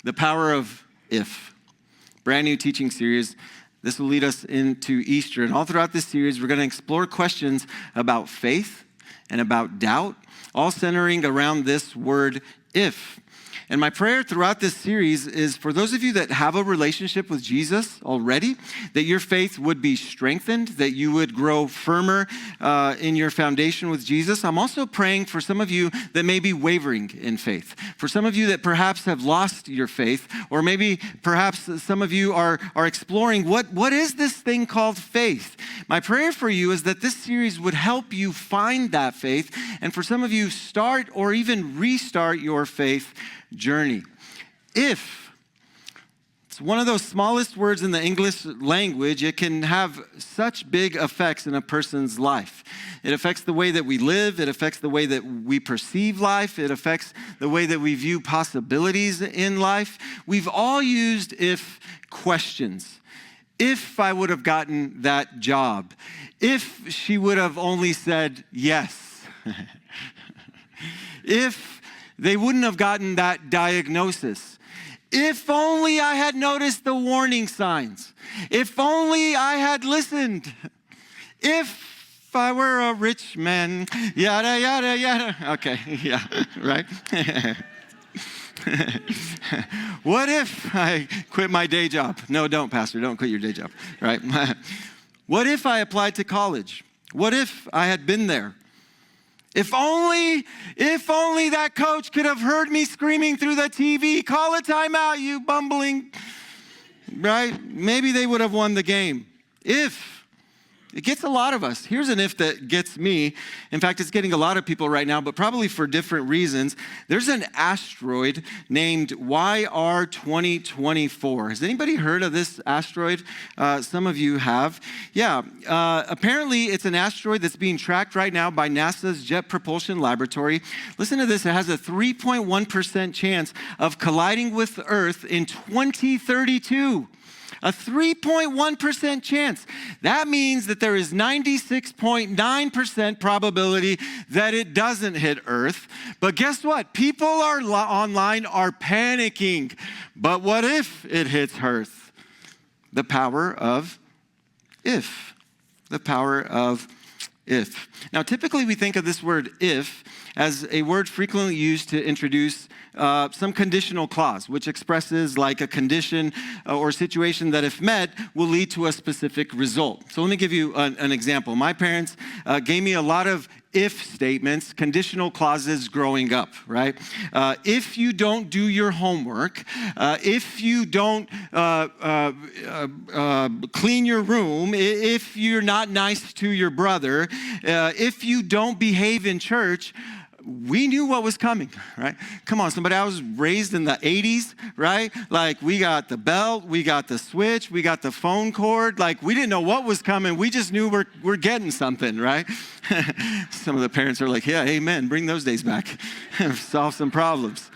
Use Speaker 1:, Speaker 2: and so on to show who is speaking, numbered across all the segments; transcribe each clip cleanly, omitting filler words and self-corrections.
Speaker 1: The power of if. Brand new teaching series. This will lead us into Easter. And all throughout this series, we're going to explore questions about faith and about doubt, all centering around this word if. And my prayer throughout this series is for those of you that have a relationship with Jesus already, that your faith would be strengthened, that you would grow firmer in your foundation with Jesus. I'm also praying for some of you that may be wavering in faith, for some of you that perhaps have lost your faith, or maybe perhaps some of you are exploring what is this thing called faith. My prayer for you is that this series would help you find that faith, and for some of you, start or even restart your faith journey. If. It's one of those smallest words in the English language. It can have such big effects in a person's life. It affects the way that we live. It affects the way that we perceive life. It affects the way that we view possibilities in life. We've all used if questions. If I would have gotten that job. If she would have only said yes. If they wouldn't have gotten that diagnosis. If only I had noticed the warning signs. If only I had listened. If I were a rich man. Yada, yada, yada. Okay, yeah, right? What if I quit my day job? No, don't, Pastor. Don't quit your day job, right? What if I applied to college? What if I had been there? If only that coach could have heard me screaming through the TV, call a timeout, you bumbling, right? Maybe they would have won the game. If. It gets a lot of us. Here's an if that gets me. In fact, it's getting a lot of people right now, but probably for different reasons. There's an asteroid named YR 2024. Has anybody heard of this asteroid? Some of you have. Yeah, apparently it's an asteroid that's being tracked right now by NASA's Jet Propulsion Laboratory. Listen to this. It has a 3.1% chance of colliding with Earth in 2032. A 3.1% chance. That means that there is 96.9% probability that it doesn't hit Earth. But guess what? People online are panicking. But what if it hits Earth? The power of if. The power of if. Now, typically we think of this word if as a word frequently used to introduce some conditional clause, which expresses like a condition or situation that if met will lead to a specific result. So let me give you an example. My parents gave me a lot of if statements, conditional clauses growing up, right? If you don't do your homework, if you don't clean your room, if you're not nice to your brother, if you don't behave in church, we knew what was coming, right? Come on, somebody. I was raised in the 80s, right? Like we got the belt, we got the switch, we got the phone cord. Like we didn't know what was coming. We just knew we're getting something, right? Some of the parents are like, yeah, amen. Bring those days back. Solve some problems.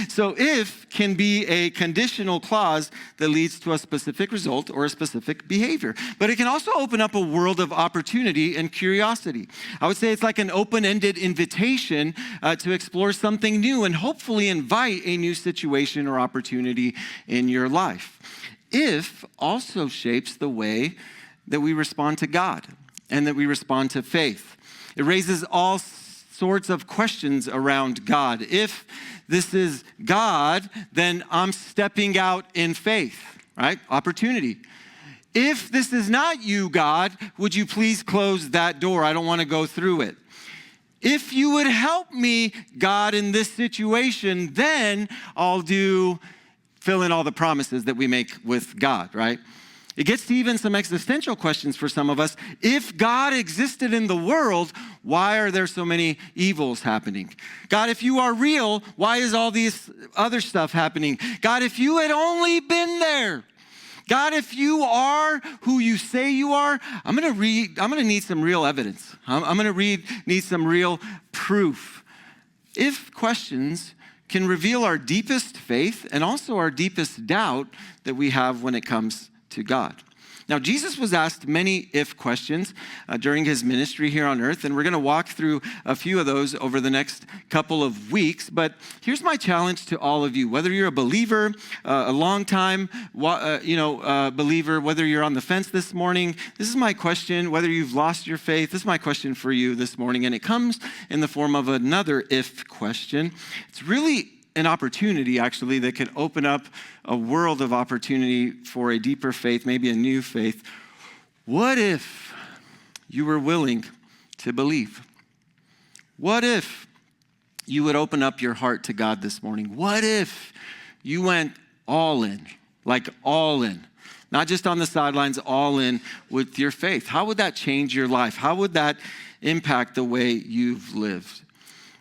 Speaker 1: So if can be a conditional clause that leads to a specific result or a specific behavior. But it can also open up a world of opportunity and curiosity. I would say it's like an open-ended invitation to explore something new and hopefully invite a new situation or opportunity in your life. If also shapes the way that we respond to God and that we respond to faith. It raises all sorts of questions around God. If this is God, then I'm stepping out in faith, right? Opportunity. If this is not you, God, would you please close that door? I don't want to go through it. If you would help me, God, in this situation, then I'll fill in all the promises that we make with God, right? It gets to even some existential questions for some of us. If God existed in the world, why are there so many evils happening? God, if you are real, why is all these other stuff happening? God, if you had only been there. God, if you are who you say you are, I'm going to need some real evidence. I'm going to need some real proof. If questions can reveal our deepest faith and also our deepest doubt that we have when it comes to God. Now, Jesus was asked many if questions during his ministry here on earth, and we're going to walk through a few of those over the next couple of weeks. But here's my challenge to all of you, whether you're a believer, a long-time believer, whether you're on the fence this morning, this is my question, whether you've lost your faith, this is my question for you this morning, and it comes in the form of another if question. It's really an opportunity, actually, that could open up a world of opportunity for a deeper faith, maybe a new faith. What if you were willing to believe? What if you would open up your heart to God this morning? What if you went all in, like all in? Not just on the sidelines, all in with your faith. How would that change your life? How would that impact the way you've lived?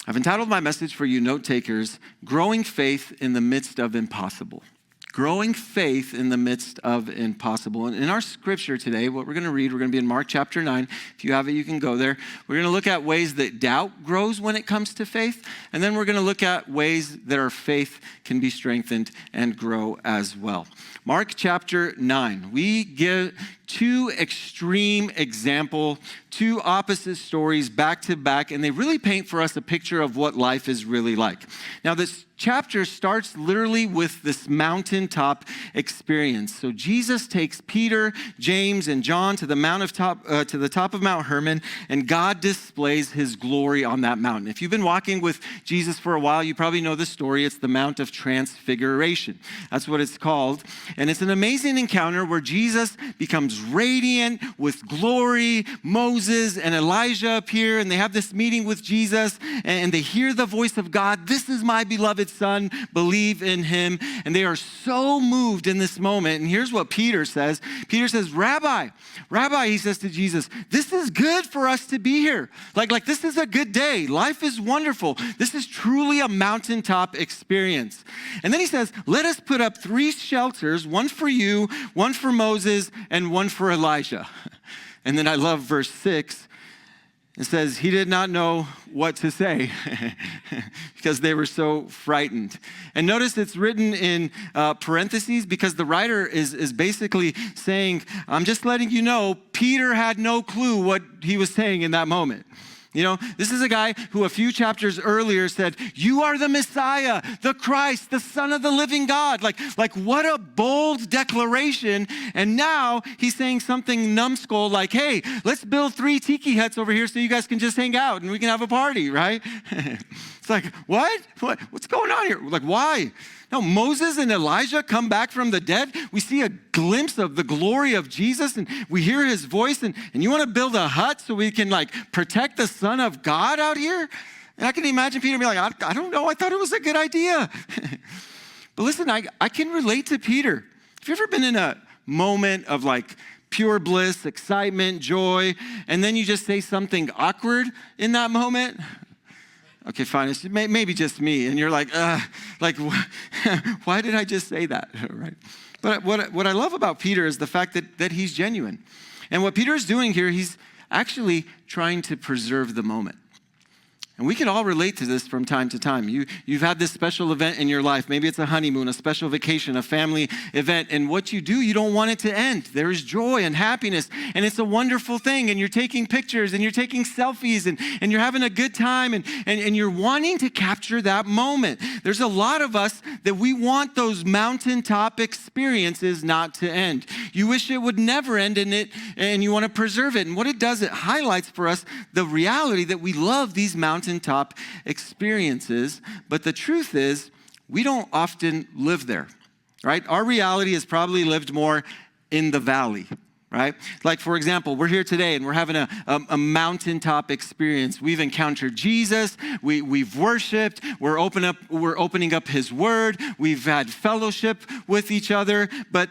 Speaker 1: I've entitled my message for you note takers, Growing Faith in the Midst of Impossible. Growing faith in the midst of impossible. And in our scripture today, what we're going to read, we're going to be in Mark chapter 9. If you have it, you can go there. We're going to look at ways that doubt grows when it comes to faith. And then we're going to look at ways that our faith can be strengthened and grow as well. Mark chapter 9, we give two extreme example, two opposite stories back to back, and they really paint for us a picture of what life is really like. Now, this chapter starts literally with this mountaintop experience. So Jesus takes Peter, James, and John to the top of Mount Hermon, and God displays his glory on that mountain. If you've been walking with Jesus for a while, you probably know the story. It's the Mount of Transfiguration. That's what it's called. And it's an amazing encounter where Jesus becomes radiant with glory. Moses and Elijah appear, and they have this meeting with Jesus, and they hear the voice of God. This is my beloved Son, believe in him. And they are so moved in this moment. And here's what Peter says. Peter says, Rabbi, he says to Jesus, this is good for us to be here. Like this is a good day. Life is wonderful. This is truly a mountaintop experience. And then he says, let us put up 3 shelters, one for you, one for Moses, and one for Elijah. And then I love verse 6. It says, he did not know what to say because they were so frightened. And notice it's written in parentheses because the writer is basically saying, I'm just letting you know, Peter had no clue what he was saying in that moment. You know, this is a guy who a few chapters earlier said, you are the Messiah, the Christ, the Son of the living God. Like what a bold declaration. And now he's saying something numbskull like, hey, let's build 3 tiki huts over here so you guys can just hang out and we can have a party, right? It's like, what? What's going on here? Like, why? No, Moses and Elijah come back from the dead. We see a glimpse of the glory of Jesus and we hear his voice and you want to build a hut so we can protect the Son of God out here? And I can imagine Peter being like, I don't know, I thought it was a good idea. But listen, I can relate to Peter. Have you ever been in a moment of pure bliss, excitement, joy, and then you just say something awkward in that moment? Okay, fine, it's maybe just me. And you're why did I just say that, right? But what I love about Peter is the fact that he's genuine. And what Peter is doing here, he's actually trying to preserve the moment. And we can all relate to this from time to time. You've had this special event in your life. Maybe it's a honeymoon, a special vacation, a family event. And what you do, you don't want it to end. There is joy and happiness. And it's a wonderful thing. And you're taking pictures and you're taking selfies and you're having a good time. And you're wanting to capture that moment. There's a lot of us that we want those mountaintop experiences not to end. You wish it would never end and you want to preserve it. And what it does, it highlights for us the reality that we love these mountaintop experiences, but the truth is, we don't often live there, right? Our reality is probably lived more in the valley, right? Like, for example, we're here today and we're having a mountaintop experience. We've encountered Jesus, we've worshiped, we're opening up his word, we've had fellowship with each other, but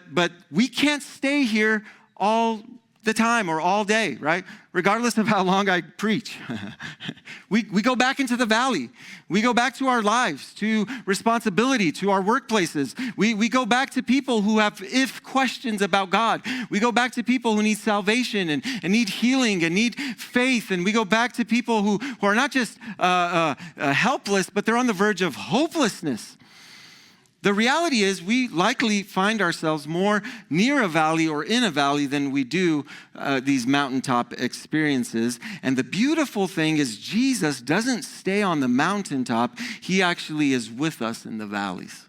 Speaker 1: we can't stay here all the time or all day, right? Regardless of how long I preach. We go back into the valley. We go back to our lives, to responsibility, to our workplaces. We go back to people who have if questions about God. We go back to people who need salvation and need healing and need faith. And we go back to people who are not just helpless, but they're on the verge of hopelessness. The reality is we likely find ourselves more near a valley or in a valley than we do these mountaintop experiences. And the beautiful thing is Jesus doesn't stay on the mountaintop. He actually is with us in the valleys.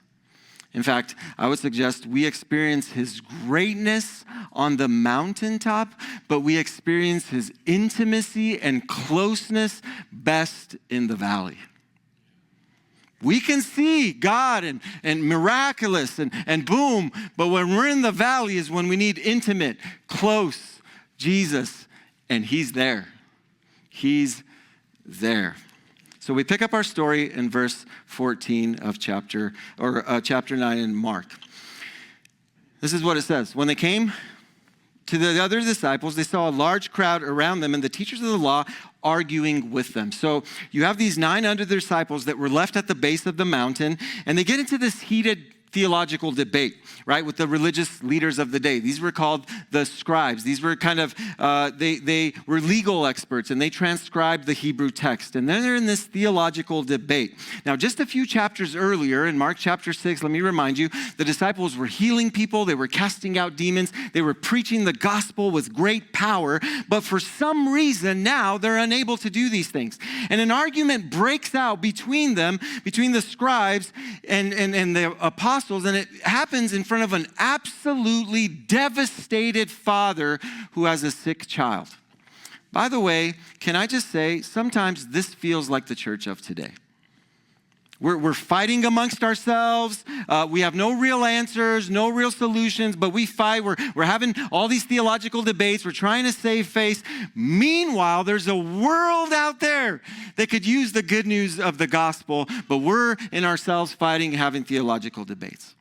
Speaker 1: In fact, I would suggest we experience his greatness on the mountaintop, but we experience his intimacy and closeness best in the valley. We can see God and miraculous and boom, but when we're in the valley is when we need intimate, close Jesus, and he's there. He's there. So we pick up our story in verse 14 of chapter 9 in Mark. This is what it says. When they came to the other disciples, they saw a large crowd around them and the teachers of the law arguing with them. So you have these 9 other disciples that were left at the base of the mountain, and they get into this heated theological debate, right, with the religious leaders of the day. These were called the scribes. These were kind of, they were legal experts, and they transcribed the Hebrew text. And then they're in this theological debate. Now, just a few chapters earlier, in Mark chapter 6, let me remind you, the disciples were healing people. They were casting out demons. They were preaching the gospel with great power. But for some reason, now they're unable to do these things. And an argument breaks out between them, between the scribes and the apostles. And it happens in front of an absolutely devastated father who has a sick child. By the way, can I just say, sometimes this feels like the church of today. We're fighting amongst ourselves. We have no real answers, no real solutions, but we fight. We're having all these theological debates. We're trying to save face. Meanwhile, there's a world out there that could use the good news of the gospel, but we're in ourselves fighting, having theological debates.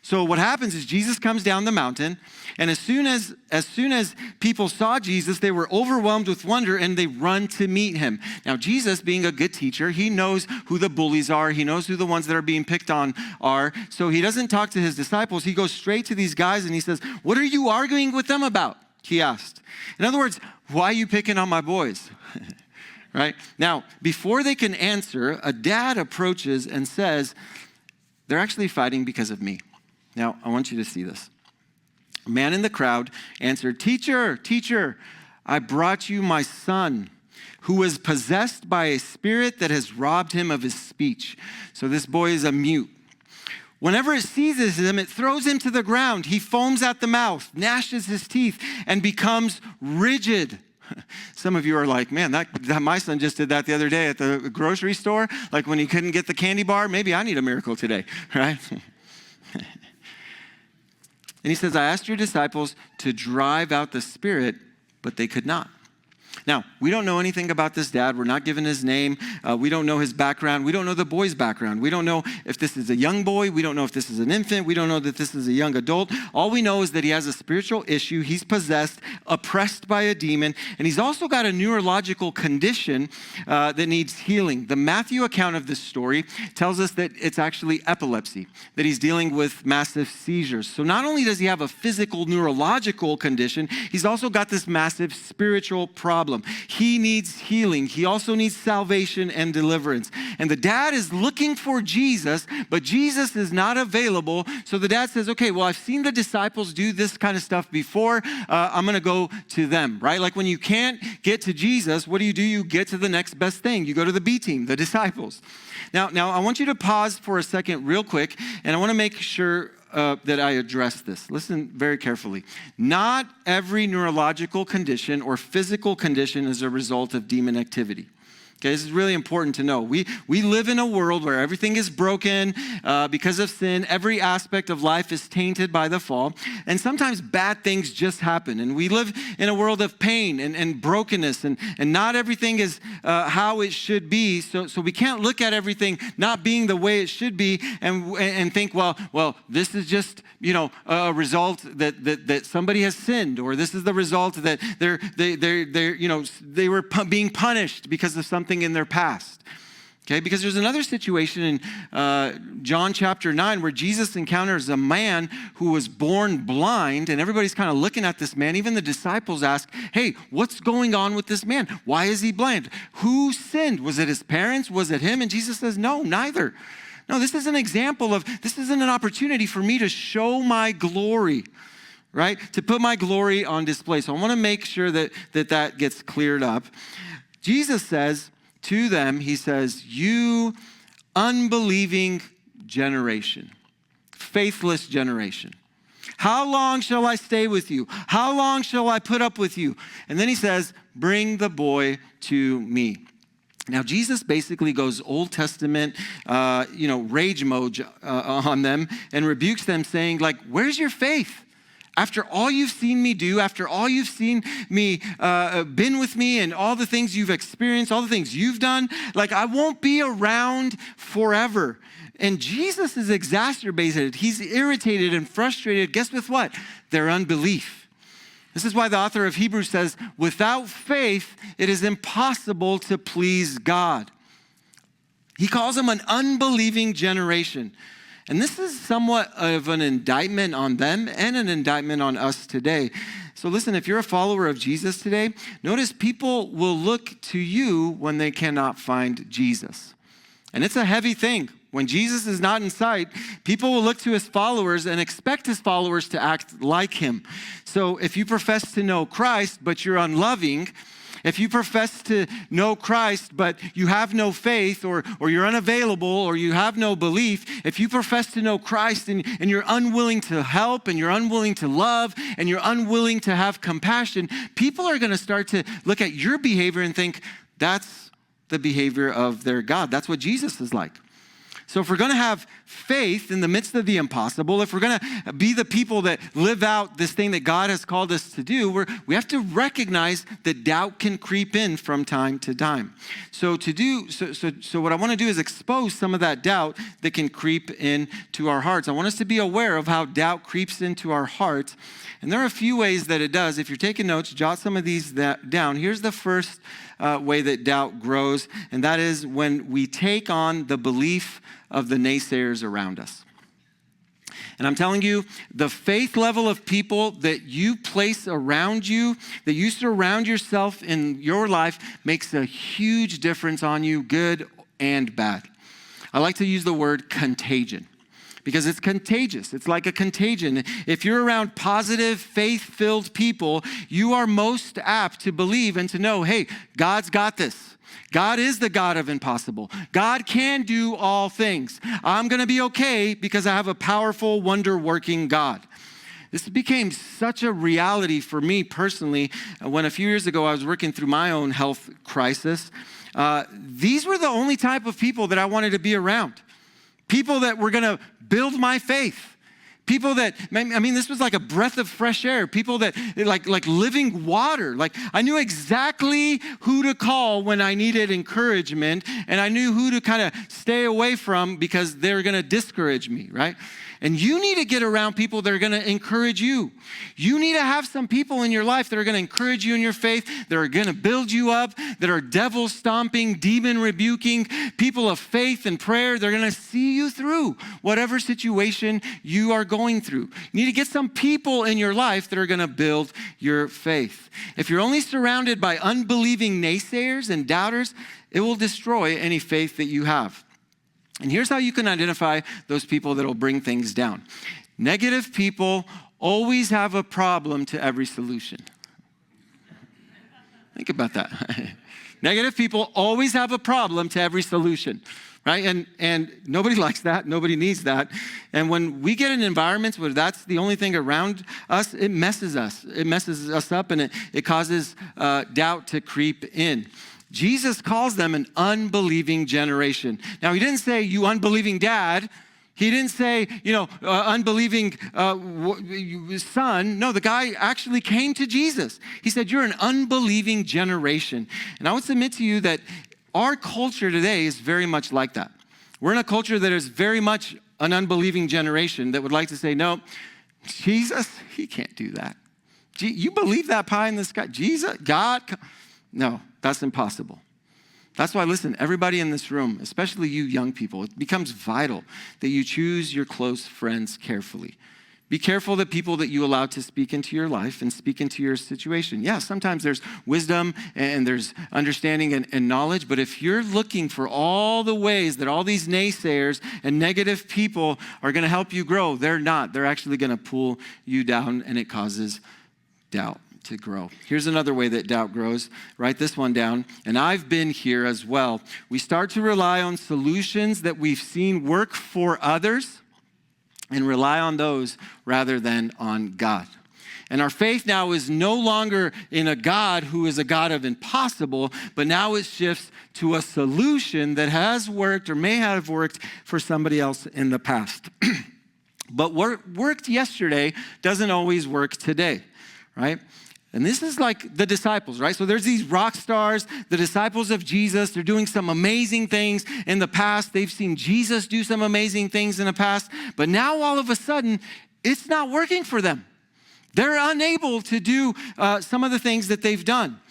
Speaker 1: So what happens is Jesus comes down the mountain, and as soon as people saw Jesus, they were overwhelmed with wonder, and they run to meet him. Now, Jesus, being a good teacher, he knows who the bullies are. He knows who the ones that are being picked on are. So he doesn't talk to his disciples. He goes straight to these guys, and he says, "What are you arguing with them about?" he asked. In other words, why are you picking on my boys? Right? Now, before they can answer, a dad approaches and says, "They're actually fighting because of me." Now, I want you to see this. A man in the crowd answered, "Teacher, teacher, I brought you my son who is possessed by a spirit that has robbed him of his speech." So this boy is a mute. "Whenever it seizes him, it throws him to the ground. He foams at the mouth, gnashes his teeth, and becomes rigid." Some of you are like, "Man, that my son just did that the other day at the grocery store. Like when he couldn't get the candy bar. Maybe I need a miracle today," right? And he says, "I asked your disciples to drive out the spirit, but they could not." Now, we don't know anything about this dad. We're not given his name. We don't know his background. We don't know the boy's background. We don't know if this is a young boy. We don't know if this is an infant. We don't know that this is a young adult. All we know is that he has a spiritual issue. He's possessed, oppressed by a demon, and he's also got a neurological condition that needs healing. The Matthew account of this story tells us that it's actually epilepsy, that he's dealing with massive seizures. So not only does he have a physical neurological condition, he's also got this massive spiritual problem. He needs healing. He also needs salvation and deliverance. And the dad is looking for Jesus, but Jesus is not available. So the dad says, "Okay, well, I've seen the disciples do this kind of stuff before. I'm going to go to them," right? Like when you can't get to Jesus, what do? You get to the next best thing. You go to the B team, the disciples. Now, I want you to pause for a second real quick, and I want to make sure that I address this. Listen very carefully. Not every neurological condition or physical condition is a result of demon activity. Okay, this is really important to know. We live in a world where everything is broken because of sin. Every aspect of life is tainted by the fall. And sometimes bad things just happen. And we live in a world of pain and brokenness. And not everything is how it should be. So we can't look at everything not being the way it should be and think, well, this is just, a result that somebody has sinned, or this is the result that they were being punished because of something in their past. Okay, because there's another situation in John chapter 9 where Jesus encounters a man who was born blind, and everybody's kind of looking at this man. Even the disciples ask, "Hey, what's going on with this man? Why is he blind? Who sinned? Was it his parents? Was it him?" And Jesus says, "No, neither. No, this is an example of, this isn't an opportunity for me to show my glory, right? To put my glory on display. So I want to make sure that gets cleared up. Jesus says to them, he says, you unbelieving generation, faithless generation. How long shall I stay with you? How long shall I put up with you? And then he says, bring the boy to me. Now, Jesus basically goes Old Testament, rage mode on them and rebukes them saying, like, where's your faith? After all you've seen me do, after all you've seen me, been with me and all the things you've experienced, all the things you've done, like I won't be around forever. And Jesus is exacerbated. He's irritated and frustrated. Guess with what? Their unbelief. This is why the author of Hebrews says, without faith, it is impossible to please God. He calls them an unbelieving generation. And this is somewhat of an indictment on them and an indictment on us today. So listen, if you're a follower of Jesus today, notice people will look to you when they cannot find Jesus. And it's a heavy thing. When Jesus is not in sight, people will look to his followers and expect his followers to act like him. So if you profess to know Christ, but you're unloving, if you profess to know Christ, but you have no faith or you're unavailable or you have no belief, if you profess to know Christ and you're unwilling to help and you're unwilling to love and you're unwilling to have compassion, people are going to start to look at your behavior and think, that's the behavior of their God. That's what Jesus is like. So if we're going to have faith in the midst of the impossible, if we're going to be the people that live out this thing that God has called us to do, we have to recognize that doubt can creep in from time to time. So what I want to do is expose some of that doubt that can creep into our hearts. I want us to be aware of how doubt creeps into our hearts. And there are a few ways that it does. If you're taking notes, jot some of these down. Here's the first way that doubt grows, and that is when we take on the belief of the naysayers around us. And I'm telling you, the faith level of people that you place around you, that you surround yourself in your life, makes a huge difference on you, good and bad. I like to use the word contagion, because it's contagious. It's like a contagion. If you're around positive, faith-filled people, you are most apt to believe and to know, hey, God's got this. God is the God of impossible. God can do all things. I'm going to be okay because I have a powerful, wonder-working God. This became such a reality for me personally when a few years ago I was working through my own health crisis. These were the only type of people that I wanted to be around. People that were going to build my faith. People that, this was like a breath of fresh air. People that, like living water. Like, I knew exactly who to call when I needed encouragement, and I knew who to kind of stay away from because they were going to discourage me, right? And you need to get around people that are going to encourage you. You need to have some people in your life that are going to encourage you in your faith, that are going to build you up, that are devil stomping, demon rebuking, people of faith and prayer. They're going to see you through whatever situation you are going through. You need to get some people in your life that are going to build your faith. If you're only surrounded by unbelieving naysayers and doubters, it will destroy any faith that you have. And here's how you can identify those people that will bring things down. Negative people always have a problem to every solution. Think about that. Negative people always have a problem to every solution, right? And nobody likes that. Nobody needs that. And when we get in environments where that's the only thing around us, it messes us. It messes us up, and it causes doubt to creep in. Jesus calls them an unbelieving generation. Now, he didn't say, you unbelieving dad. He didn't say, unbelieving son. No, the guy actually came to Jesus. He said, you're an unbelieving generation. And I would submit to you that our culture today is very much like that. We're in a culture that is very much an unbelieving generation that would like to say, no, Jesus, he can't do that. You believe that pie in the sky? Jesus, God? No, that's impossible. That's why, listen, everybody in this room, especially you young people, it becomes vital that you choose your close friends carefully, Be careful the people that you allow to speak into your life and speak into your situation. Yeah, sometimes there's wisdom and there's understanding and knowledge, but if you're looking for all the ways that all these naysayers and negative people are going to help you grow, they're not. They're actually going to pull you down, and it causes doubt to grow. Here's another way that doubt grows. Write this one down. And I've been here as well. We start to rely on solutions that we've seen work for others and rely on those rather than on God. And our faith now is no longer in a God who is a God of impossible, but now it shifts to a solution that has worked or may have worked for somebody else in the past. But what worked yesterday doesn't always work today, right? And this is like the disciples, right? So there's these rock stars, the disciples of Jesus. They're doing some amazing things in the past. They've seen Jesus do some amazing things in the past. But now all of a sudden, it's not working for them. They're unable to do some of the things that they've done.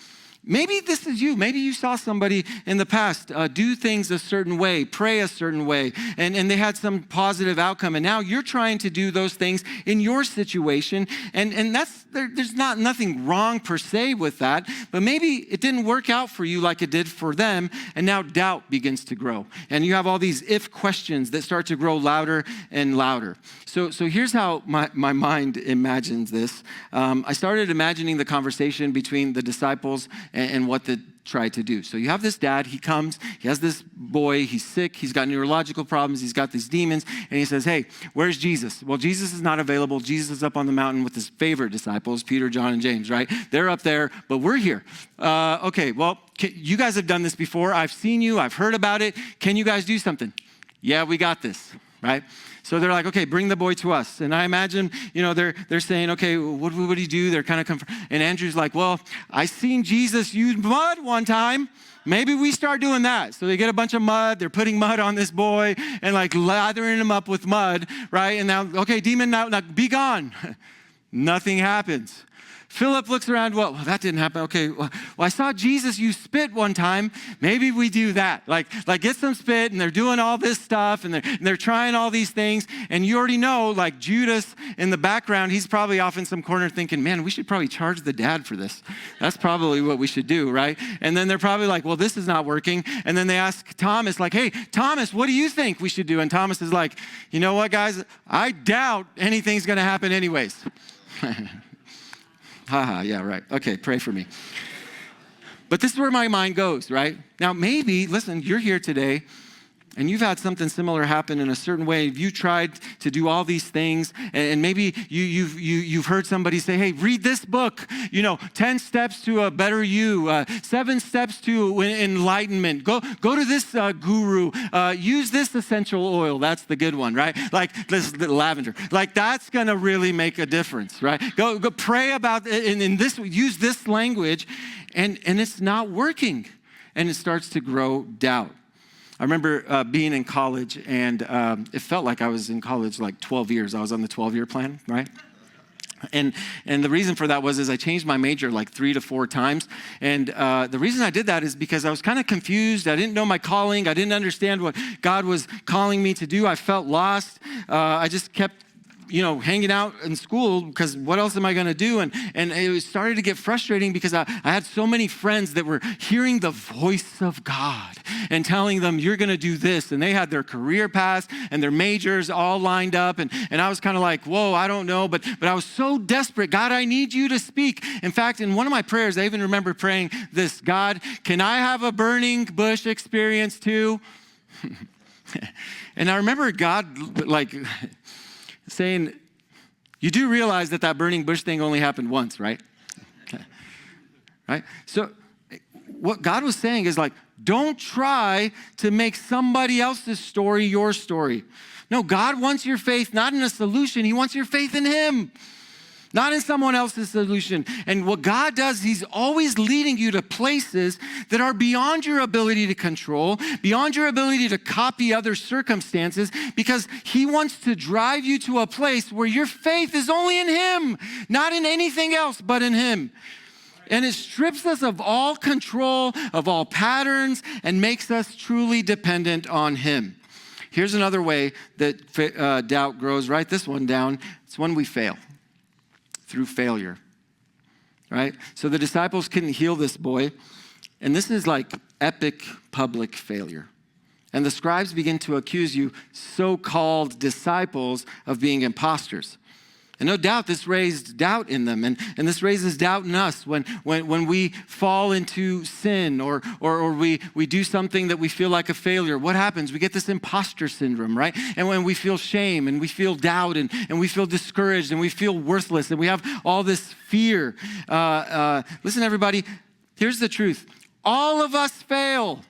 Speaker 1: Maybe this is you. Maybe you saw somebody in the past do things a certain way, pray a certain way, and they had some positive outcome. And now you're trying to do those things in your situation. And there's nothing wrong per se with that, but maybe it didn't work out for you like it did for them. And now doubt begins to grow. And you have all these if questions that start to grow louder and louder. So here's how my mind imagines this. I started imagining the conversation between the disciples and what they try to do. So you have this dad, he comes, he has this boy, he's sick, he's got neurological problems, he's got these demons, and he says, hey, where's Jesus? Well, Jesus is not available. Jesus is up on the mountain with his favorite disciples, Peter, John, and James, right? They're up there, but we're here. Okay, well, you guys have done this before. I've seen you, I've heard about it. Can you guys do something? Yeah, we got this, right? So they're like, okay, bring the boy to us. And I imagine, they're saying, okay, what would he do? They're kind of and Andrew's like, well, I seen Jesus use mud one time. Maybe we start doing that. So they get a bunch of mud. They're putting mud on this boy and like lathering him up with mud, right? And now, okay, demon, now be gone. Nothing happens. Philip looks around, well, that didn't happen. Okay, well, I saw Jesus use spit one time. Maybe we do that. Like get some spit, and they're doing all this stuff, and they're trying all these things. And you already know, like Judas in the background, he's probably off in some corner thinking, man, we should probably charge the dad for this. That's probably what we should do, right? And then they're probably like, well, this is not working. And then they ask Thomas, like, hey, Thomas, what do you think we should do? And Thomas is like, you know what, guys? I doubt anything's going to happen anyways. Yeah, right. Okay, pray for me. But this is where my mind goes, right? Now, maybe, listen, you're here today, and you've had something similar happen in a certain way. You tried to do all these things, and maybe you've heard somebody say, hey, read this book, 10 steps to a better you, 7 steps to enlightenment. Go to this guru, use this essential oil. That's the good one, right? Like this lavender. Like that's going to really make a difference, right? Go pray about it in this, use this language, and it's not working, and it starts to grow doubt. I remember being in college, and it felt like I was in college like 12 years. I was on the 12-year plan, right? And the reason for that was I changed my major like 3 to 4 times. And the reason I did that is because I was kind of confused. I didn't know my calling. I didn't understand what God was calling me to do. I felt lost. I just kept hanging out in school because what else am I going to do? And it started to get frustrating because I had so many friends that were hearing the voice of God and telling them, you're going to do this. And they had their career paths and their majors all lined up. And I was kind of like, whoa, I don't know. But I was so desperate. God, I need you to speak. In fact, in one of my prayers, I even remember praying this, God, can I have a burning bush experience too? And I remember God like saying, you do realize that burning bush thing only happened once, right? Right? So what God was saying is like, don't try to make somebody else's story your story. No, God wants your faith not in a solution. He wants your faith in him, not in someone else's solution. And what God does, he's always leading you to places that are beyond your ability to control, beyond your ability to copy other circumstances, because he wants to drive you to a place where your faith is only in him, not in anything else but in him. And it strips us of all control, of all patterns, and makes us truly dependent on him. Here's another way that doubt grows. Write this one down. It's when we fail, through failure, right? So the disciples couldn't heal this boy, and this is like epic public failure. And the scribes begin to accuse you, so-called disciples, of being imposters. And no doubt this raised doubt in them, and this raises doubt in us when we fall into sin or we do something that we feel like a failure. What happens? We get this imposter syndrome, right? And when we feel shame and we feel doubt and we feel discouraged and we feel worthless and we have all this fear. Listen, everybody, here's the truth. All of us fail.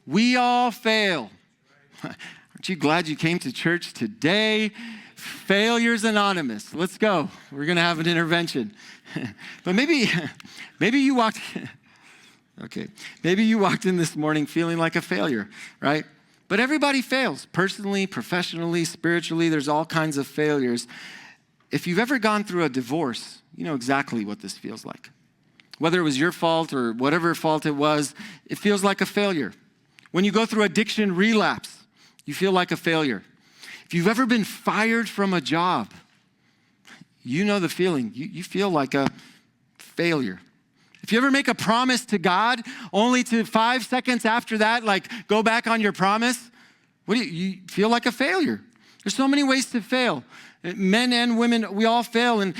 Speaker 1: We all fail. Aren't you glad you came to church today? Failures Anonymous. Let's go. We're going to have an intervention. But maybe you walked, okay, maybe you walked in this morning feeling like a failure, right? But everybody fails, personally, professionally, spiritually. There's all kinds of failures. If you've ever gone through a divorce, you know exactly what this feels like. Whether it was your fault or whatever fault it was, it feels like a failure. When you go through addiction relapse, you feel like a failure. If you've ever been fired from a job, you know the feeling. You feel like a failure. If you ever make a promise to God, only to 5 seconds after that, like go back on your promise, you feel like a failure. There's so many ways to fail. Men and women, we all fail, and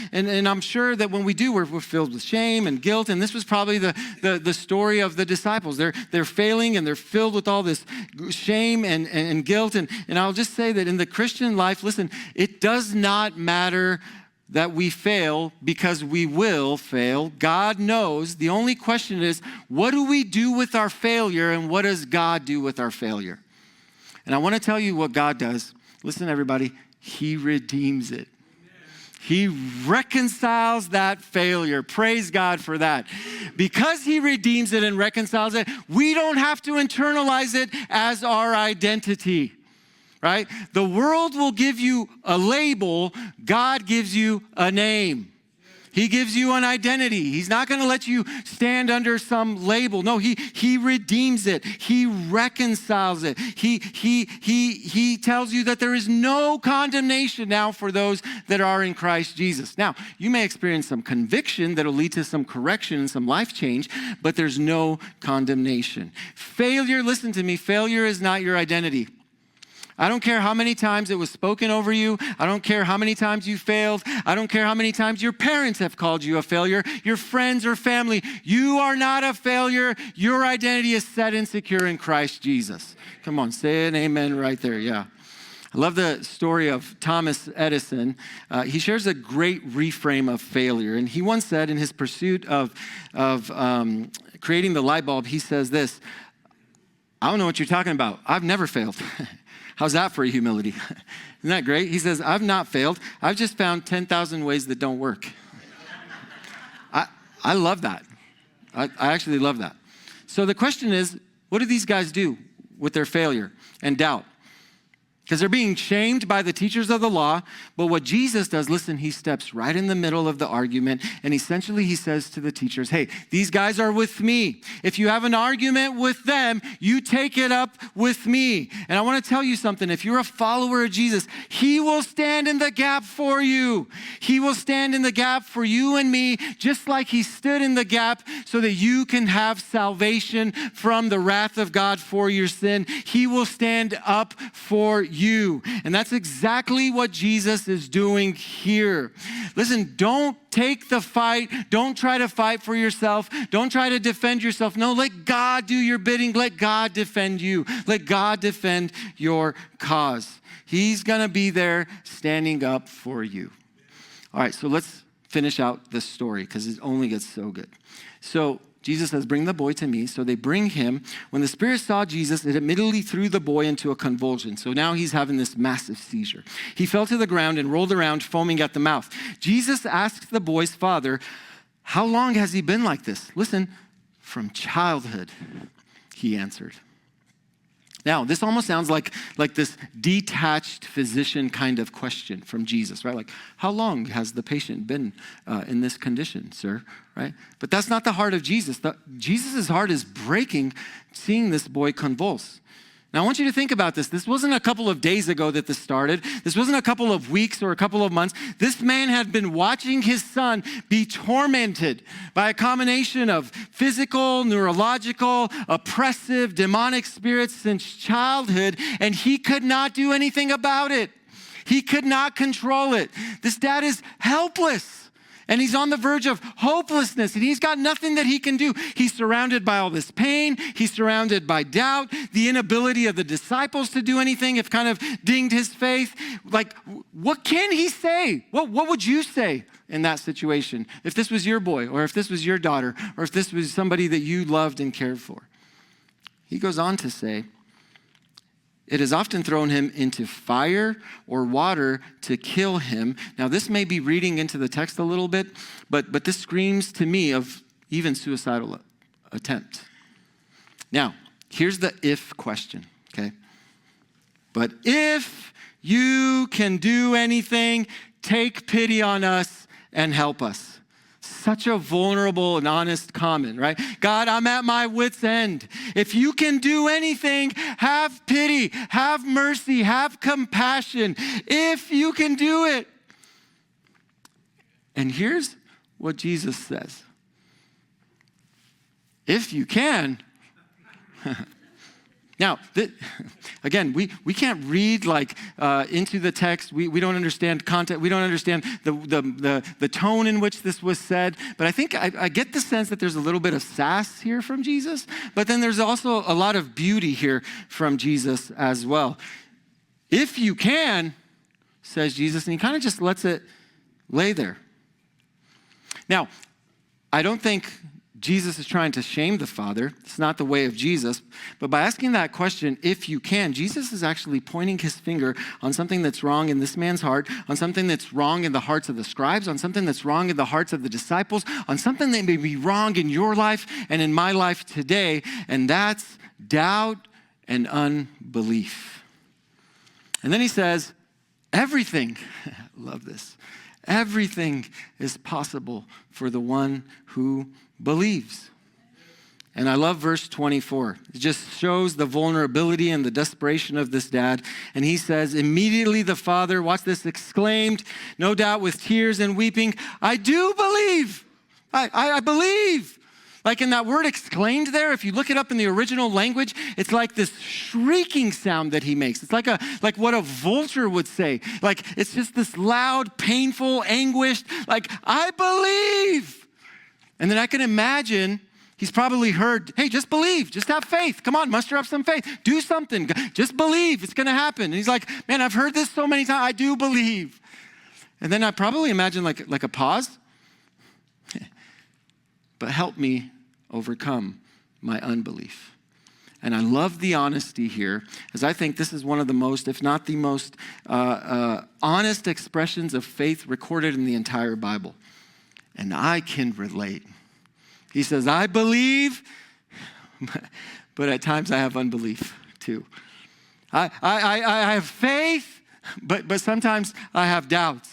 Speaker 1: I'm sure that when we do, we're filled with shame and guilt, and this was probably the story of the disciples. They're failing, and they're filled with all this shame and guilt, and I'll just say that in the Christian life, listen, it does not matter that we fail because we will fail. God knows. The only question is, what do we do with our failure, and what does God do with our failure? And I want to tell you what God does. Listen, everybody. He redeems it. He reconciles that failure. Praise God for that. Because he redeems it and reconciles it, we don't have to internalize it as our identity, right? The world will give you a label. God gives you a name. He gives you an identity. He's not going to let you stand under some label. No, he redeems it. He reconciles it. He tells you that there is no condemnation now for those that are in Christ Jesus. Now, you may experience some conviction that will lead to some correction and some life change, but there's no condemnation. Failure, listen to me, failure is not your identity. I don't care how many times it was spoken over you. I don't care how many times you failed. I don't care how many times your parents have called you a failure, your friends or family. You are not a failure. Your identity is set and secure in Christ Jesus. Come on, say an amen right there. Yeah. I love the story of Thomas Edison. He shares a great reframe of failure. And he once said in his pursuit of creating the light bulb, he says this, I don't know what you're talking about. I've never failed. How's that for humility? Isn't that great? He says, I've not failed. I've just found 10,000 ways that don't work. I love that. I actually love that. So the question is, what do these guys do with their failure and doubt? Because they're being shamed by the teachers of the law. But what Jesus does, listen, he steps right in the middle of the argument. And essentially he says to the teachers, hey, these guys are with me. If you have an argument with them, you take it up with me. And I want to tell you something. If you're a follower of Jesus, he will stand in the gap for you. He will stand in the gap for you and me, just like he stood in the gap so that you can have salvation from the wrath of God for your sin. He will stand up for you. And that's exactly what Jesus is doing here. Listen, don't take the fight. Don't try to fight for yourself. Don't try to defend yourself. No, let God do your bidding. Let God defend you. Let God defend your cause. He's going to be there standing up for you. All right, so let's finish out this story because it only gets so good. So Jesus says, bring the boy to me. So they bring him. When the spirit saw Jesus, it immediately threw the boy into a convulsion. So now he's having this massive seizure. He fell to the ground and rolled around, foaming at the mouth. Jesus asked the boy's father, how long has he been like this? Listen, from childhood, he answered. Now, this almost sounds like this detached physician kind of question from Jesus, right? Like, how long has the patient been in this condition, sir? Right? But that's not the heart of Jesus. Jesus' heart is breaking seeing this boy convulse. Now, I want you to think about this. This wasn't a couple of days ago that this started. This wasn't a couple of weeks or a couple of months. This man had been watching his son be tormented by a combination of physical, neurological, oppressive, demonic spirits since childhood, and he could not do anything about it. He could not control it. This dad is helpless. And he's on the verge of hopelessness, and he's got nothing that he can do. He's surrounded by all this pain. He's surrounded by doubt. The inability of the disciples to do anything have kind of dinged his faith. Like, what can he say? What would you say in that situation? If this was your boy, or if this was your daughter, or if this was somebody that you loved and cared for? He goes on to say, it has often thrown him into fire or water to kill him. Now, this may be reading into the text a little bit, but this screams to me of even suicidal attempt. Now, here's the if question, okay? But if you can do anything, take pity on us and help us. Such a vulnerable and honest comment, right? God, I'm at my wit's end. If you can do anything, have pity, have mercy, have compassion. If you can do it. And here's what Jesus says. If you can. Now, again, we can't read into the text. We don't understand context. We don't understand the tone in which this was said. But I think I get the sense that there's a little bit of sass here from Jesus. But then there's also a lot of beauty here from Jesus as well. If you can, says Jesus, and he kind of just lets it lay there. Now, I don't think Jesus is trying to shame the Father. It's not the way of Jesus. But by asking that question, if you can, Jesus is actually pointing his finger on something that's wrong in this man's heart, on something that's wrong in the hearts of the scribes, on something that's wrong in the hearts of the disciples, on something that may be wrong in your life and in my life today, and that's doubt and unbelief. And then he says, everything, love this, everything is possible for the one who believes. And I love verse 24. It just shows the vulnerability and the desperation of this dad. And he says, immediately the father, watch this, exclaimed, no doubt with tears and weeping, I do believe. I believe. Like in that word exclaimed there, if you look it up in the original language, it's like this shrieking sound that he makes. It's like what a vulture would say. Like it's just this loud, painful, anguished, like, I believe. And then I can imagine he's probably heard, hey, just believe, just have faith. Come on, muster up some faith. Do something. Just believe it's going to happen. And he's like, man, I've heard this so many times. I do believe. And then I probably imagine like a pause. But help me overcome my unbelief. And I love the honesty here, as I think this is one of the most, if not the most, honest expressions of faith recorded in the entire Bible. And I can relate. He says, I believe, but at times I have unbelief too. I have faith, but sometimes I have doubts.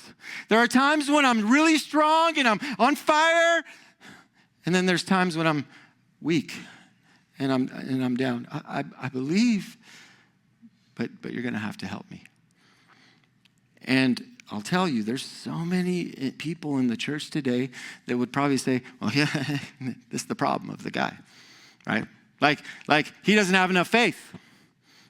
Speaker 1: There are times when I'm really strong and I'm on fire, and then there's times when I'm weak and I'm down. I believe, but you're going to have to help me. And I'll tell you, there's so many people in the church today that would probably say, well, yeah, this is the problem of the guy, right? Like he doesn't have enough faith.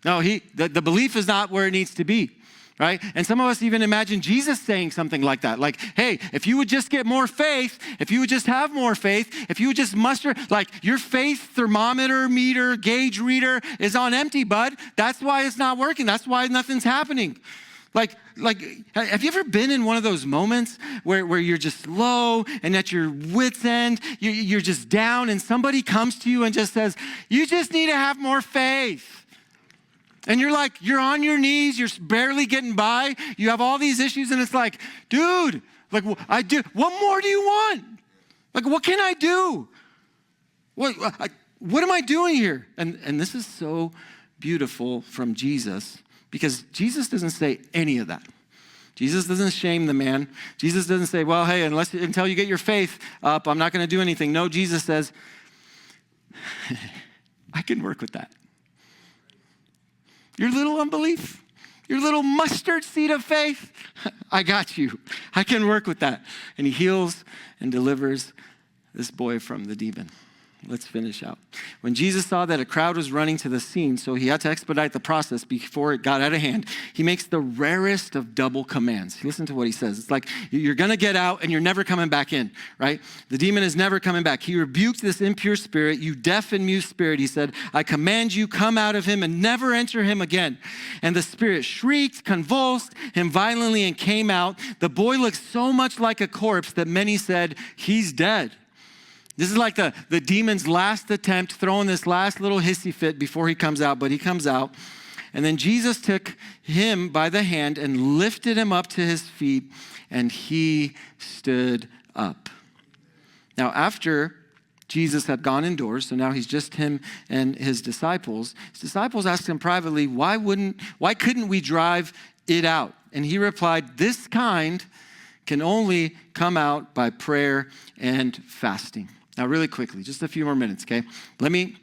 Speaker 1: No, the belief is not where it needs to be, right? And some of us even imagine Jesus saying something like that. Like, hey, if you would just get more faith, if you would just have more faith, if you would just muster, like your faith thermometer, meter, gauge reader is on empty, bud. That's why it's not working. That's why nothing's happening. Like, have you ever been in one of those moments where you're just low and at your wit's end, you're just down and somebody comes to you and just says, you just need to have more faith. And you're on your knees, you're barely getting by, you have all these issues and it's like, dude, like what more do you want? Like, what can I do? What am I doing here? And this is so beautiful from Jesus. Because Jesus doesn't say any of that. Jesus doesn't shame the man. Jesus doesn't say, well, hey, until you get your faith up, I'm not going to do anything. No, Jesus says, I can work with that. Your little unbelief, your little mustard seed of faith, I got you. I can work with that. And he heals and delivers this boy from the demon. Let's finish out. When Jesus saw that a crowd was running to the scene, so he had to expedite the process before it got out of hand, he makes the rarest of double commands. Listen to what he says. It's like, you're going to get out and you're never coming back in, right? The demon is never coming back. He rebuked this impure spirit, you deaf and mute spirit. He said, I command you, come out of him and never enter him again. And the spirit shrieked, convulsed him violently and came out. The boy looked so much like a corpse that many said, he's dead. This is like the demon's last attempt, throwing this last little hissy fit before he comes out, but he comes out. And then Jesus took him by the hand and lifted him up to his feet, and he stood up. Now, after Jesus had gone indoors, so now he's just him and his disciples asked him privately, why couldn't we drive it out? And he replied, this kind can only come out by prayer and fasting. Now, really quickly, just a few more minutes, okay? Let me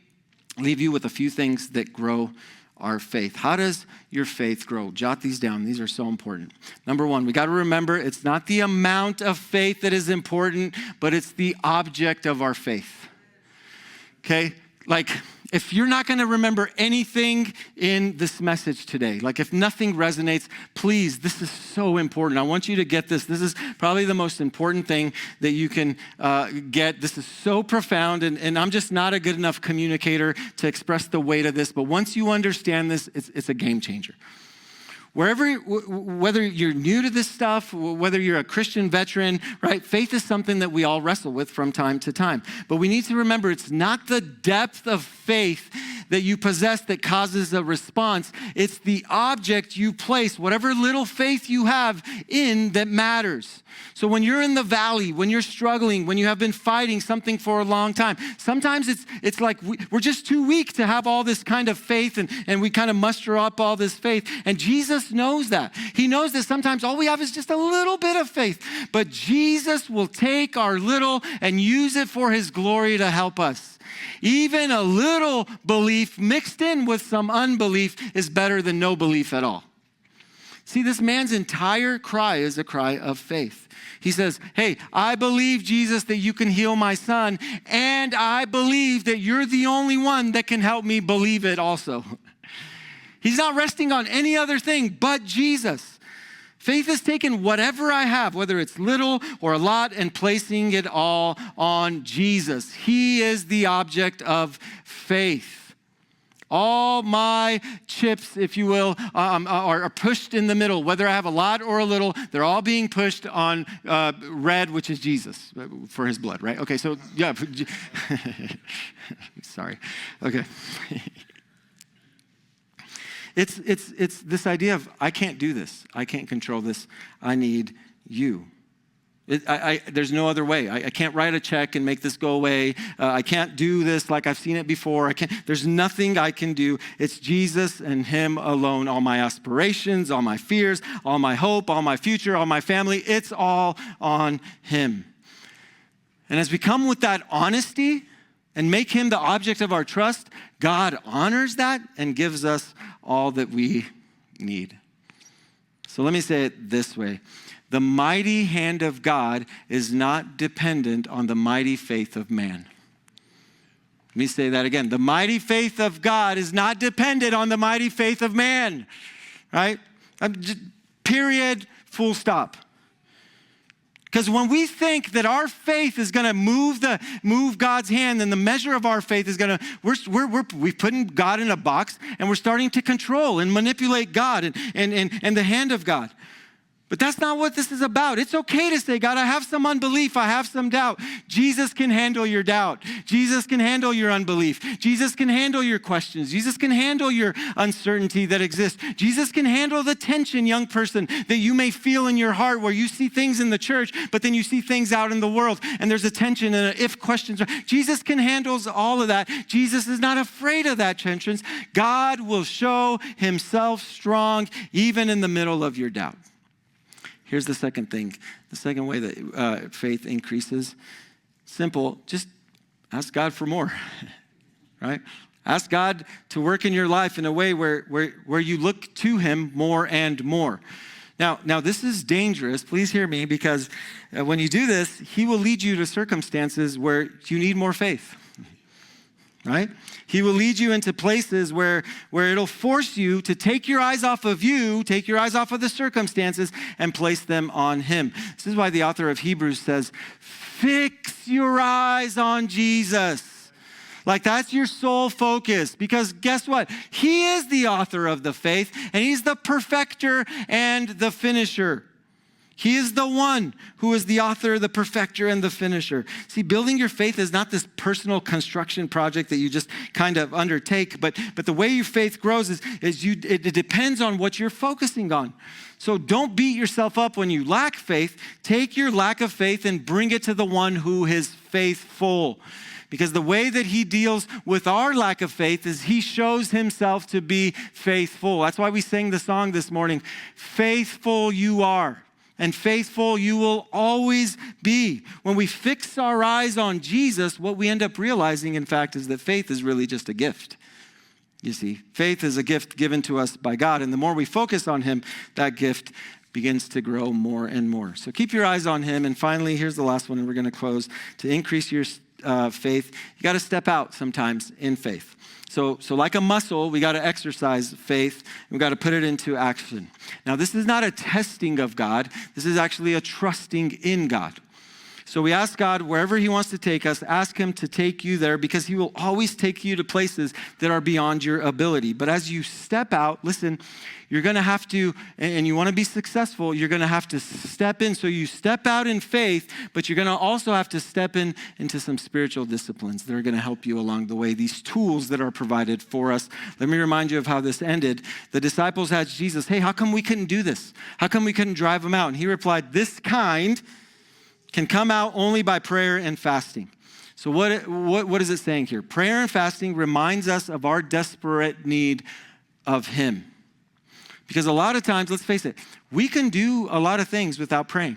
Speaker 1: leave you with a few things that grow our faith. How does your faith grow? Jot these down. These are so important. Number one, we got to remember it's not the amount of faith that is important, but it's the object of our faith. Okay? Like, if you're not going to remember anything in this message today, like if nothing resonates, please, this is so important. I want you to get this. This is probably the most important thing that you can get. This is so profound, and I'm just not a good enough communicator to express the weight of this, but once you understand this, it's a game changer. Whether you're new to this stuff, whether you're a Christian veteran, right? Faith is something that we all wrestle with from time to time. But we need to remember it's not the depth of faith that you possess that causes a response. It's the object you place, whatever little faith you have in, that matters. So when you're in the valley, when you're struggling, when you have been fighting something for a long time, sometimes it's like we're just too weak to have all this kind of faith, and we kind of muster up all this faith. And Jesus knows that. He knows that sometimes all we have is just a little bit of faith. But Jesus will take our little and use it for his glory to help us. Even a little belief mixed in with some unbelief is better than no belief at all. See, this man's entire cry is a cry of faith. He says, hey, I believe, Jesus, that you can heal my son, and I believe that you're the only one that can help me believe it also. He's not resting on any other thing but Jesus. Faith is taking whatever I have, whether it's little or a lot, and placing it all on Jesus. He is the object of faith. All my chips, if you will, are pushed in the middle. Whether I have a lot or a little, they're all being pushed on red, which is Jesus, for his blood, right? Okay, so, yeah. Sorry. Okay. It's this idea of, I can't do this. I can't control this. I need you. There's no other way. I can't write a check and make this go away. I can't do this like I've seen it before. There's nothing I can do. It's Jesus and him alone. All my aspirations, all my fears, all my hope, all my future, all my family, it's all on him. And as we come with that honesty and make him the object of our trust, God honors that and gives us all that we need. So let me say it this way. The mighty hand of God is not dependent on the mighty faith of man. Let me say that again. The mighty faith of God is not dependent on the mighty faith of man, right? Period, full stop. Because when we think that our faith is going to move God's hand, then the measure of our faith is going to, we've put God in a box, and we're starting to control and manipulate God and the hand of God. But that's not what this is about. It's okay to say, God, I have some unbelief. I have some doubt. Jesus can handle your doubt. Jesus can handle your unbelief. Jesus can handle your questions. Jesus can handle your uncertainty that exists. Jesus can handle the tension, young person, that you may feel in your heart where you see things in the church, but then you see things out in the world, and there's a tension and if questions. Jesus can handle all of that. Jesus is not afraid of that tension. God will show himself strong even in the middle of your doubt. Here's the second thing. The second way that faith increases. Simple, just ask God for more, right? Ask God to work in your life in a way where you look to him more and more. Now, this is dangerous. Please hear me, because when you do this, he will lead you to circumstances where you need more faith, right? He will lead you into places where it'll force you to take your eyes off of you, take your eyes off of the circumstances, and place them on him. This is why the author of Hebrews says, fix your eyes on Jesus. Like, that's your sole focus, because guess what? He is the author of the faith, and he's the perfecter and the finisher. He is the one who is the author, the perfecter, and the finisher. See, building your faith is not this personal construction project that you just kind of undertake, but the way your faith grows is it depends on what you're focusing on. So don't beat yourself up when you lack faith. Take your lack of faith and bring it to the one who is faithful. Because the way that he deals with our lack of faith is he shows himself to be faithful. That's why we sang the song this morning, faithful you are, and faithful you will always be. When we fix our eyes on Jesus, what we end up realizing, in fact, is that faith is really just a gift. You see, faith is a gift given to us by God, and the more we focus on him, that gift begins to grow more and more. So keep your eyes on him, and finally, here's the last one, and we're going to close. To increase your faith, you got to step out sometimes in faith. So like a muscle, we got to exercise faith. We got to put it into action. Now, this is not a testing of God. This is actually a trusting in God. So we ask God, wherever he wants to take us, ask him to take you there, because he will always take you to places that are beyond your ability. But as you step out, listen, you're going to have to, and you want to be successful, you're going to have to step in. So you step out in faith, but you're going to also have to step into some spiritual disciplines that are going to help you along the way, these tools that are provided for us. Let me remind you of how this ended. The disciples asked Jesus, hey, how come we couldn't do this? How come we couldn't drive them out? And he replied, this kind can come out only by prayer and fasting. So what is it saying here? Prayer and fasting reminds us of our desperate need of him. Because a lot of times, let's face it, we can do a lot of things without praying.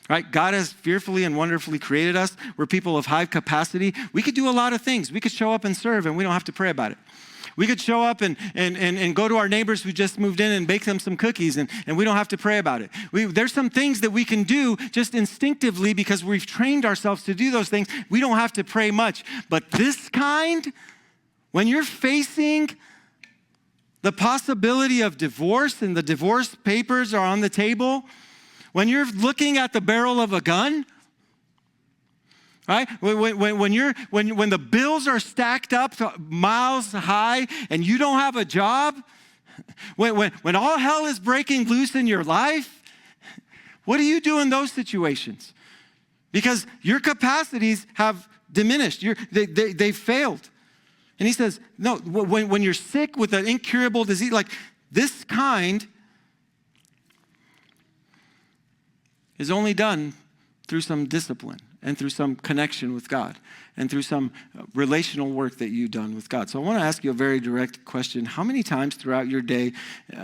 Speaker 1: Right? God has fearfully and wonderfully created us. We're people of high capacity. We could do a lot of things. We could show up and serve, and we don't have to pray about it. We could show up and go to our neighbors who just moved in and bake them some cookies, and we don't have to pray about it. There's some things that we can do just instinctively because we've trained ourselves to do those things. We don't have to pray much. But this kind, when you're facing the possibility of divorce and the divorce papers are on the table, when you're looking at the barrel of a gun, right? When the bills are stacked up miles high and you don't have a job, when all hell is breaking loose in your life, what do you do in those situations? Because your capacities have diminished. They failed. And he says, no, when you're sick with an incurable disease, like this kind is only done through some discipline and through some connection with God and through some relational work that you've done with God. So I want to ask you a very direct question. How many times throughout your day,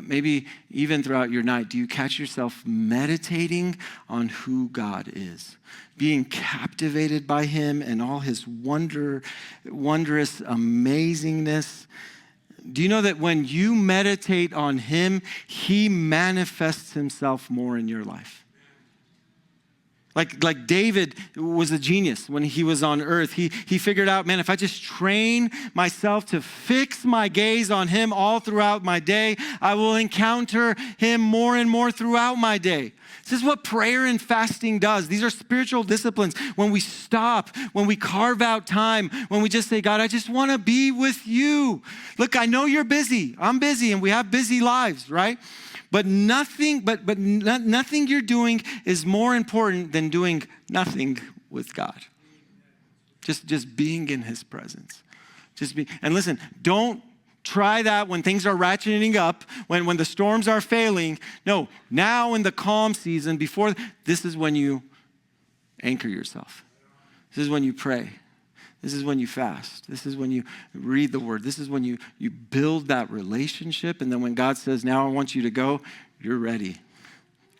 Speaker 1: maybe even throughout your night, do you catch yourself meditating on who God is? Being captivated by him and all his wondrous amazingness? Do you know that when you meditate on him, he manifests himself more in your life? Like David was a genius when he was on earth. He figured out, man, if I just train myself to fix my gaze on him all throughout my day, I will encounter him more and more throughout my day. This is what prayer and fasting does. These are spiritual disciplines. When we stop, when we carve out time, when we just say, God, I just want to be with you. Look, I know you're busy. I'm busy, and we have busy lives, right? But nothing you're doing is more important than doing nothing with God. Just being in his presence. And listen, don't try that when things are ratcheting up, when the storms are failing. No, now in the calm season, this is when you anchor yourself. This is when you pray. This is when you fast. This is when you read the word. This is when you build that relationship. And then when God says, now I want you to go, you're ready.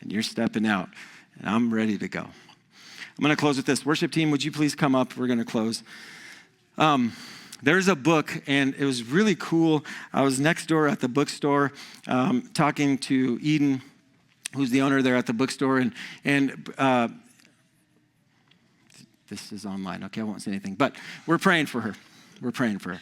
Speaker 1: And you're stepping out. And I'm ready to go. I'm going to close with this. Worship team, would you please come up? We're going to close. There's a book, and it was really cool. I was next door at the bookstore talking to Eden, who's the owner there at the bookstore, and this is online. Okay, I won't say anything, but we're praying for her. We're praying for her.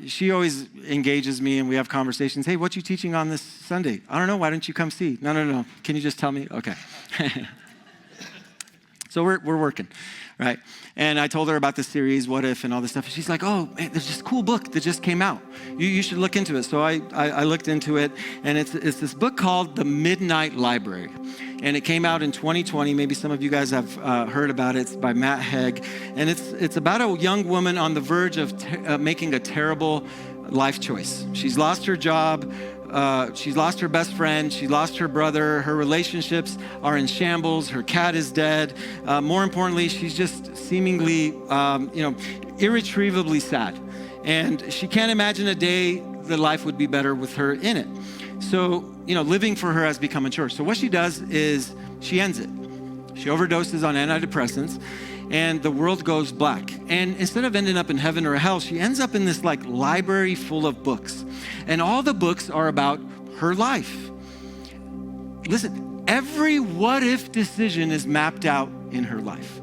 Speaker 1: She always engages me, and we have conversations. Hey, what you teaching on this Sunday? I don't know. Why don't you come see? No. Can you just tell me? Okay. So we're working, right? And I told her about the series, What If, and all this stuff. And she's like, oh, man, there's this cool book that just came out. You should look into it. So I looked into it, and it's this book called The Midnight Library. And it came out in 2020. Maybe some of you guys have heard about it. It's by Matt Haig. And it's about a young woman on the verge of making a terrible life choice. She's lost her job. She's lost her best friend. She lost her brother. Her relationships are in shambles. Her cat is dead. More importantly, she's just seemingly, irretrievably sad. And she can't imagine a day that life would be better with her in it. So, living for her has become a chore. So what she does is she ends it. She overdoses on antidepressants, and the world goes black. And instead of ending up in heaven or hell, she ends up in this library full of books. And all the books are about her life. Listen, every what if decision is mapped out in her life.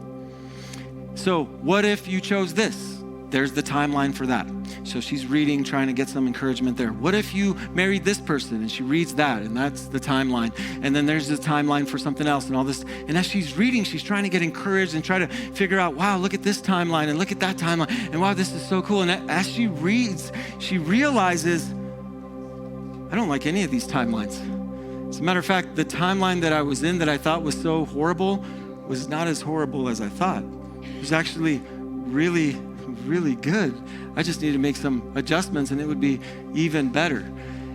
Speaker 1: So what if you chose this? There's the timeline for that. So she's reading, trying to get some encouragement there. What if you married this person? And she reads that, and that's the timeline. And then there's the timeline for something else and all this. And as she's reading, she's trying to get encouraged and try to figure out, wow, look at this timeline and look at that timeline. And wow, this is so cool. And as she reads, she realizes, I don't like any of these timelines. As a matter of fact, the timeline that I was in that I thought was so horrible was not as horrible as I thought. It was actually really good. I just need to make some adjustments and it would be even better.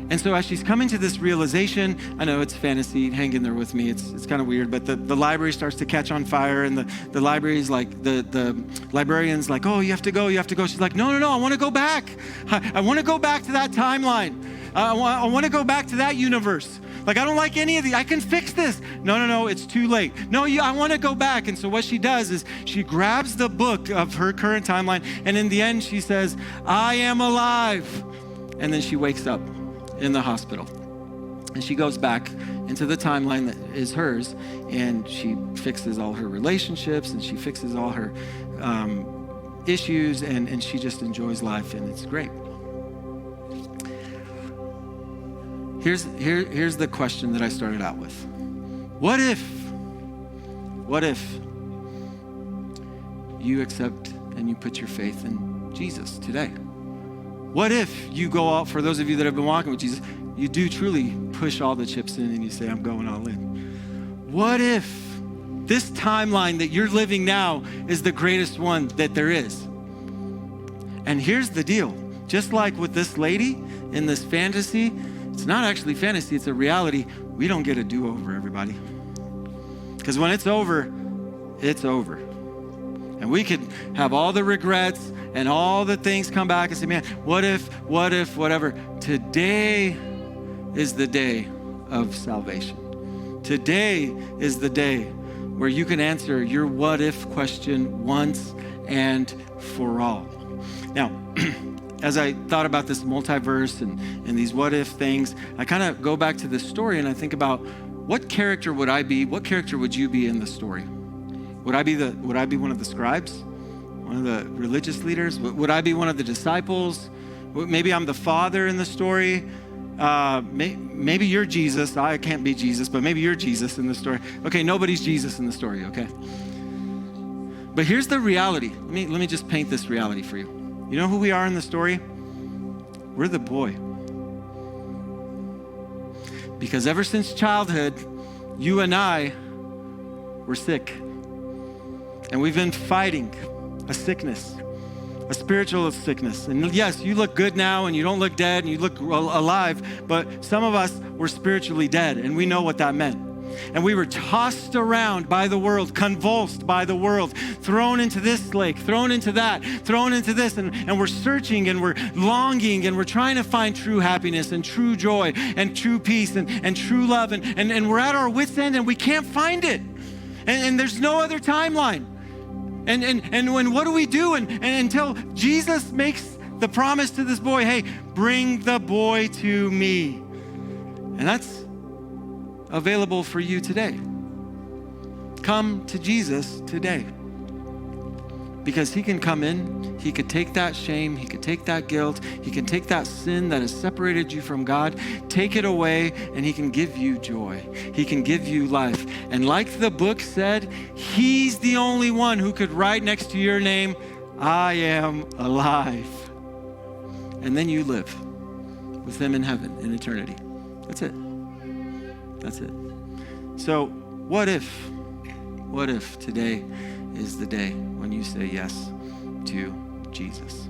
Speaker 1: And so as she's coming to this realization, I know it's fantasy, hang in there with me, it's kind of weird, but the library starts to catch on fire, and the library's like, the librarian's like, oh, you have to go. She's like, no, I want to go back. I want to go back to that timeline. I want to go back to that universe. I don't like any of these. I can fix this. No, it's too late. No, I want to go back. And so what she does is she grabs the book of her current timeline, and in the end she says, I am alive. And then she wakes up in the hospital. And she goes back into the timeline that is hers, and she fixes all her relationships, and she fixes all her issues, and she just enjoys life, and it's great. Here's the question that I started out with. What if you accept and you put your faith in Jesus today? What if you go out, for those of you that have been walking with Jesus, you do truly push all the chips in and you say, I'm going all in? What if this timeline that you're living now is the greatest one that there is? And here's the deal. Just like with this lady in this fantasy, it's not actually fantasy, it's a reality. We don't get a do-over, everybody. Because when it's over, it's over. And we could have all the regrets and all the things come back and say, man, what if, whatever. Today is the day of salvation. Today is the day where you can answer your what if question once and for all. Now, as I thought about this multiverse and these what if things, I kind of go back to this story and I think about, what character would I be? What character would you be in the story? Would I be one of the scribes? One of the religious leaders? Would I be one of the disciples? Maybe I'm the father in the story. Maybe you're Jesus. I can't be Jesus, but maybe you're Jesus in the story. Okay, nobody's Jesus in the story, okay? But here's the reality. Let me just paint this reality for you. You know who we are in the story? We're the boy. Because ever since childhood, you and I were sick. And we've been fighting a sickness, a spiritual sickness. And yes, you look good now and you don't look dead and you look alive, but some of us were spiritually dead, and we know what that meant. And we were tossed around by the world, convulsed by the world, thrown into this lake, thrown into that, thrown into this. And we're searching and we're longing and we're trying to find true happiness and true joy and true peace and true love. And we're at our wits' end and we can't find it. And there's no other timeline. And when, what do we do? And until Jesus makes the promise to this boy, hey, bring the boy to me. And that's available for you today. Come to Jesus today. Because he can come in, he could take that shame, he could take that guilt, he can take that sin that has separated you from God, take it away, and he can give you joy. He can give you life. And like the book said, he's the only one who could write next to your name, I am alive. And then you live with him in heaven in eternity. That's it. That's it. So what if today is the day when you say yes to Jesus?